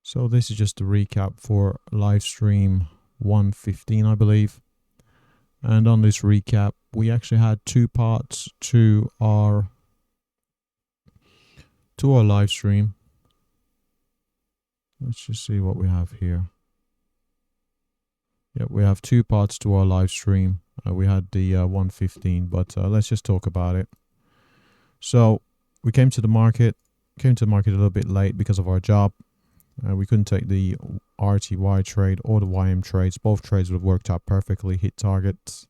So this is just a recap for live stream 115, I believe. And on this recap, we actually had two parts to our live stream. Let's just see what we have here. Yeah, we have two parts to our live stream. We had the 115, but let's just talk about it. So we came to the market a little bit late because of our job. We couldn't take the RTY trade or the YM trades. Both trades would have worked out perfectly, hit targets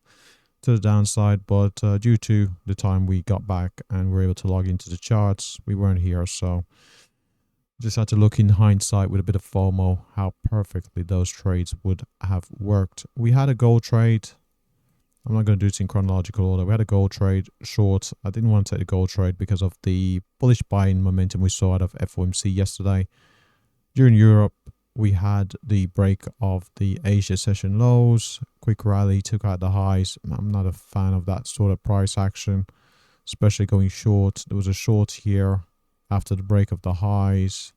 to the downside, but due to the time we got back and were able to log into the charts, we weren't here. So just had to look in hindsight with a bit of FOMO how perfectly those trades would have worked. We had a gold trade. I'm not going to do it in chronological order. We had a gold trade short. I didn't want to take the gold trade because of the bullish buying momentum we saw out of FOMC yesterday. During Europe, we had the break of the Asia session lows. Quick rally, took out the highs. I'm not a fan of that sort of price action, especially going short. There was a short here after the break of the highs.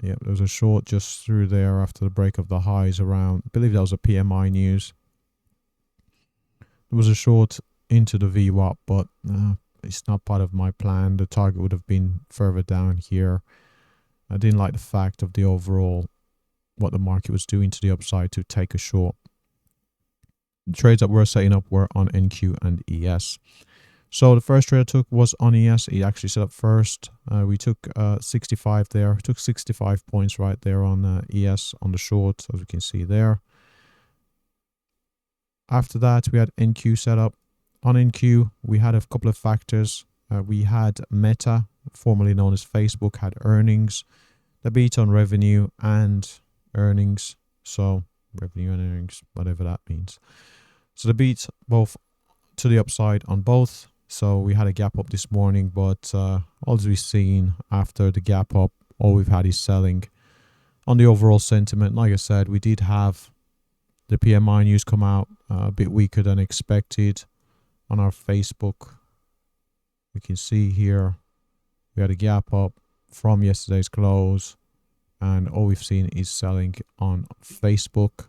Yeah, there was a short just through there after the break of the highs around, I believe that was a PMI news. There was a short into the VWAP, but it's not part of my plan. The target would have been further down here. I didn't like the fact of the overall, what the market was doing to the upside to take a short. The trades that we're setting up were on NQ and ES. So the first trade I took was on ES. It actually set up first. We took 65 there. Took 65 points right there on ES on the short, as we can see there. After that, we had NQ set up. On NQ, we had a couple of factors. We had Meta, formerly known as Facebook, had earnings. The beat on revenue and earnings. So revenue and earnings, whatever that means. So the beat both to the upside on both. So we had a gap up this morning, but as we've seen after the gap up, all we've had is selling. On the overall sentiment, like I said, we did have the PMI news come out a bit weaker than expected on our Facebook. We can see here we had a gap up from yesterday's close, and all we've seen is selling on Facebook.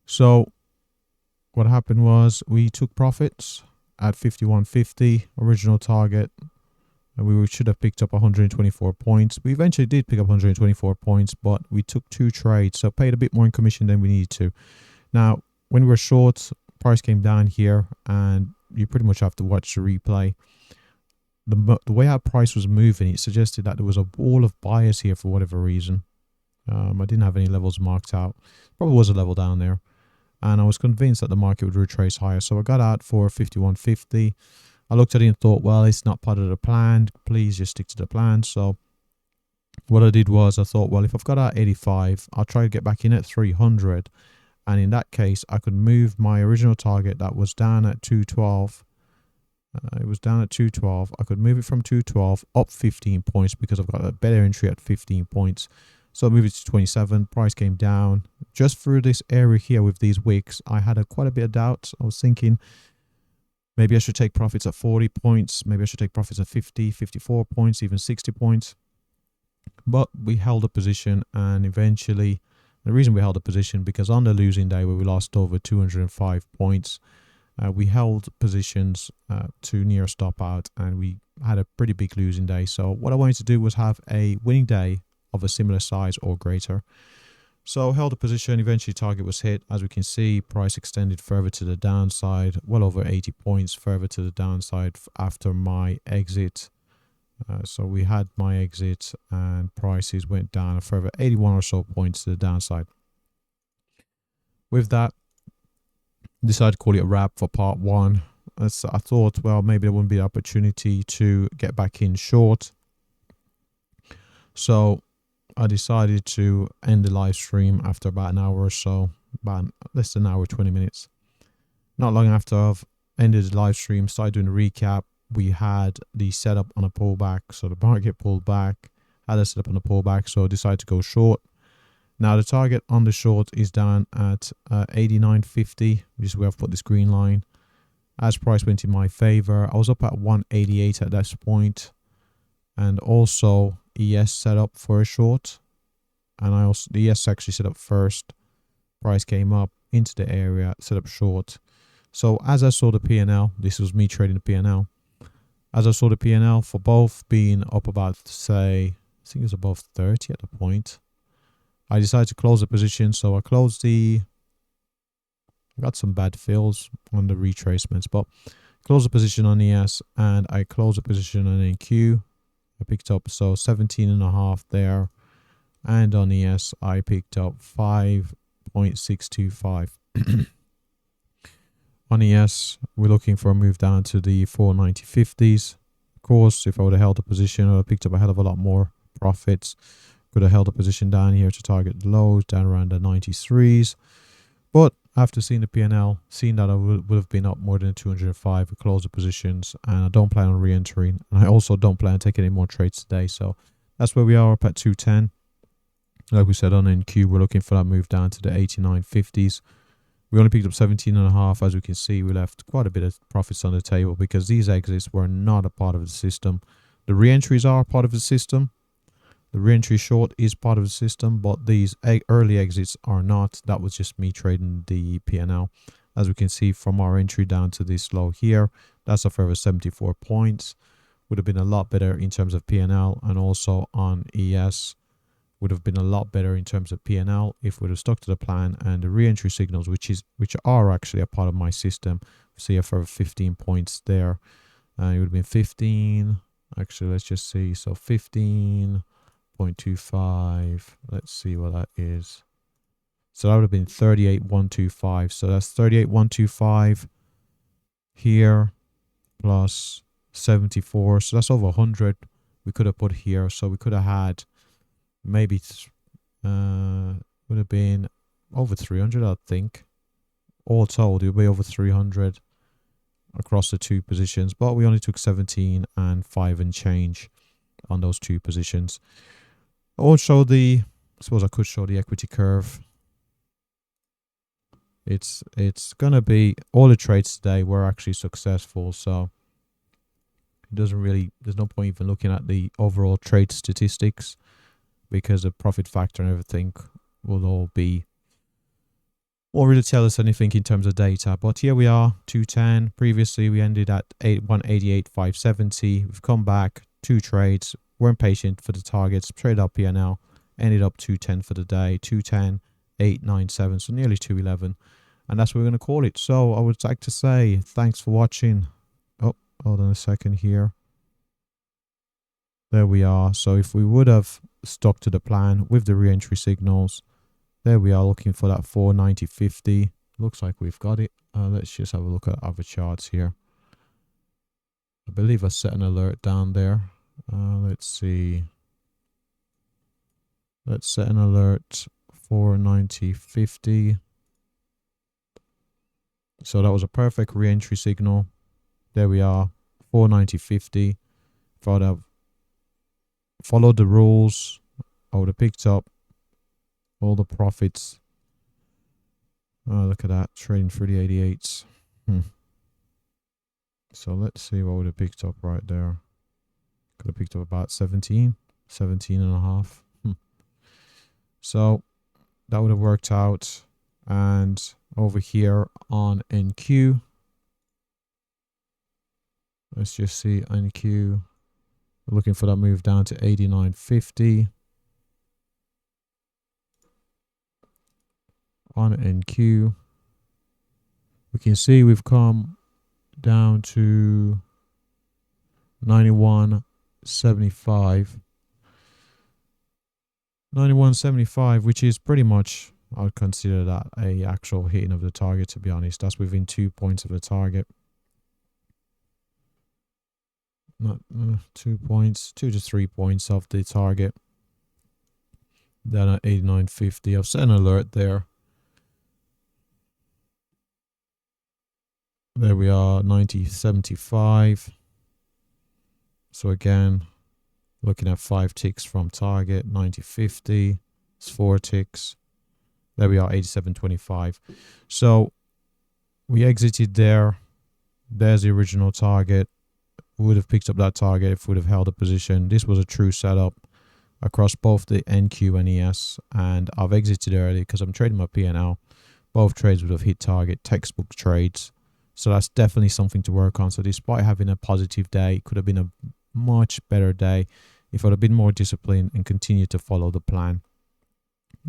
So what happened was we took profits at 51.50 original target, and we should have picked up 124 points. We eventually did pick up 124 points, but we took two trades, so paid a bit more in commission than we needed to. Now, when we were short, price came down here, and you pretty much have to watch the replay. The way our price was moving, it suggested that there was a wall of buyers here for whatever reason. I didn't have any levels marked out. Probably was a level down there. And I was convinced that the market would retrace higher. So I got out for 51.50. I looked at it and thought, well, it's not part of the plan. Please just stick to the plan. So what I did was I thought, well, if I've got out 85, I'll try to get back in at 300. And in that case, I could move my original target that was down at 212. It was down at 212. I could move it from 212 up 15 points because I've got a better entry at 15 points. So I moved it to 27. Price came down. Just through this area here with these wicks, I had quite a bit of doubt. I was thinking maybe I should take profits at 40 points. Maybe I should take profits at 50, 54 points, even 60 points. But we held a position, and eventually, the reason we held a position, because on the losing day where we lost over 205 points, we held positions to near stop out, and we had a pretty big losing day. So what I wanted to do was have a winning day of a similar size or greater. So held a position, eventually target was hit. As we can see, price extended further to the downside, well over 80 points further to the downside after my exit. So we had my exit, and prices went down a further 81 or so points to the downside. With that, decided to call it a wrap for part one. As I thought, well, maybe there wouldn't be an opportunity to get back in short. So I decided to end the live stream after about an hour or so, about less than an hour, 20 minutes. Not long after I've ended the live stream, started doing a recap. We had the setup on a pullback, so the market pulled back, had a setup on a pullback, so I decided to go short. Now the target on the short is down at 89.50, which is where I've put this green line. As price went in my favor, I was up at 188 at this point. And also ES set up for a short, and I also the ES actually set up first. Price came up into the area, set up short. So as I saw the P&L, this was me trading the P&L. As I saw the P&L for both being up about, say, I think it was above 30 at the point, I decided to close the position. So I closed I got some bad fills on the retracements, but closed the position on ES and I closed the position on NQ. I picked up 17.5 there, and on ES I picked up 5.625. On ES, we're looking for a move down to the 490.50s. Of course, if I would have held the position, I would have picked up a hell of a lot more profits. Could have held the position down here to target the lows, down around the 93s. But after seeing the P&L, seeing that I would have been up more than 205, I closed the positions, and I don't plan on re-entering. And I also don't plan on taking any more trades today. So that's where we are, up at 210. Like we said on NQ, we're looking for that move down to the 89.50s. We only picked up 17.5. As we can see, we left quite a bit of profits on the table because these exits were not a part of the system. The re-entries are part of the system. The re-entry short is part of the system, but these early exits are not. That was just me trading the P&L. As we can see from our entry down to this low here, that's a further 74 points. Would have been a lot better in terms of P&L, and also on ES would have been a lot better in terms of P&L if we would have stuck to the plan, and the re-entry signals, which are actually a part of my system. See a further 15 points there. It would have been 15. Actually, let's just see. So 15.25. Let's see what that is. So that would have been 38.125. So that's 38.125 here plus 74. So that's over 100 we could have put here. So we could have had maybe would have been over 300, I think. All told, it would be over 300 across the two positions, but we only took 17 and 5 and change on those two positions. I suppose I could show the equity curve. It's gonna be, all the trades today were actually successful, so it doesn't really, there's no point even looking at the overall trade statistics, because the profit factor and everything will all be, won't really tell us anything in terms of data. But here we are, 210. Previously we ended at 188.570. We've come back, two trades, weren't patient for the targets, traded up P&L, ended up 210 for the day, 210.897, so nearly 211, and that's what we're going to call it. So I would like to say thanks for watching. Oh, hold on a second here. There we are. So if we would have stuck to the plan with the re-entry signals, there we are, looking for that 490.50. Looks like we've got it. Let's just have a look at other charts here. I believe I set an alert down there. Let's see. Let's set an alert 490.50. So that was a perfect re-entry signal. There we are, 490.50. If I'd have followed the rules, I would have picked up all the profits. Oh, look at that, trading through the 88s. So let's see what would have picked up right there. Could have picked up about 17 and a half. So that would have worked out. And over here on NQ, let's just see NQ. We're looking for that move down to 89.50. On NQ, we can see we've come down to 91.75. 91.75, which is pretty much, I would consider that a actual hitting of the target, to be honest. That's within 2 points of the target. Not 2 points, 2 to 3 points of the target. Then at 89.50, I've set an alert there. There we are, 90.75. So again, looking at 5 ticks from target, 90.50. It's 4 ticks. There we are, 87.25. So we exited there. There's the original target. We would have picked up that target if we would have held a position. This was a true setup. across both the NQ and ES, and I've exited early because I'm trading my P&L. Both trades would have hit target, textbook trades. So that's definitely something to work on. So despite having a positive day, it could have been a much better day if I'd have been more disciplined and continued to follow the plan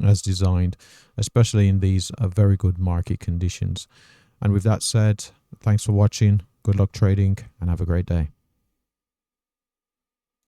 as designed, especially in these very good market conditions. And with that said, thanks for watching. Good luck trading and have a great day.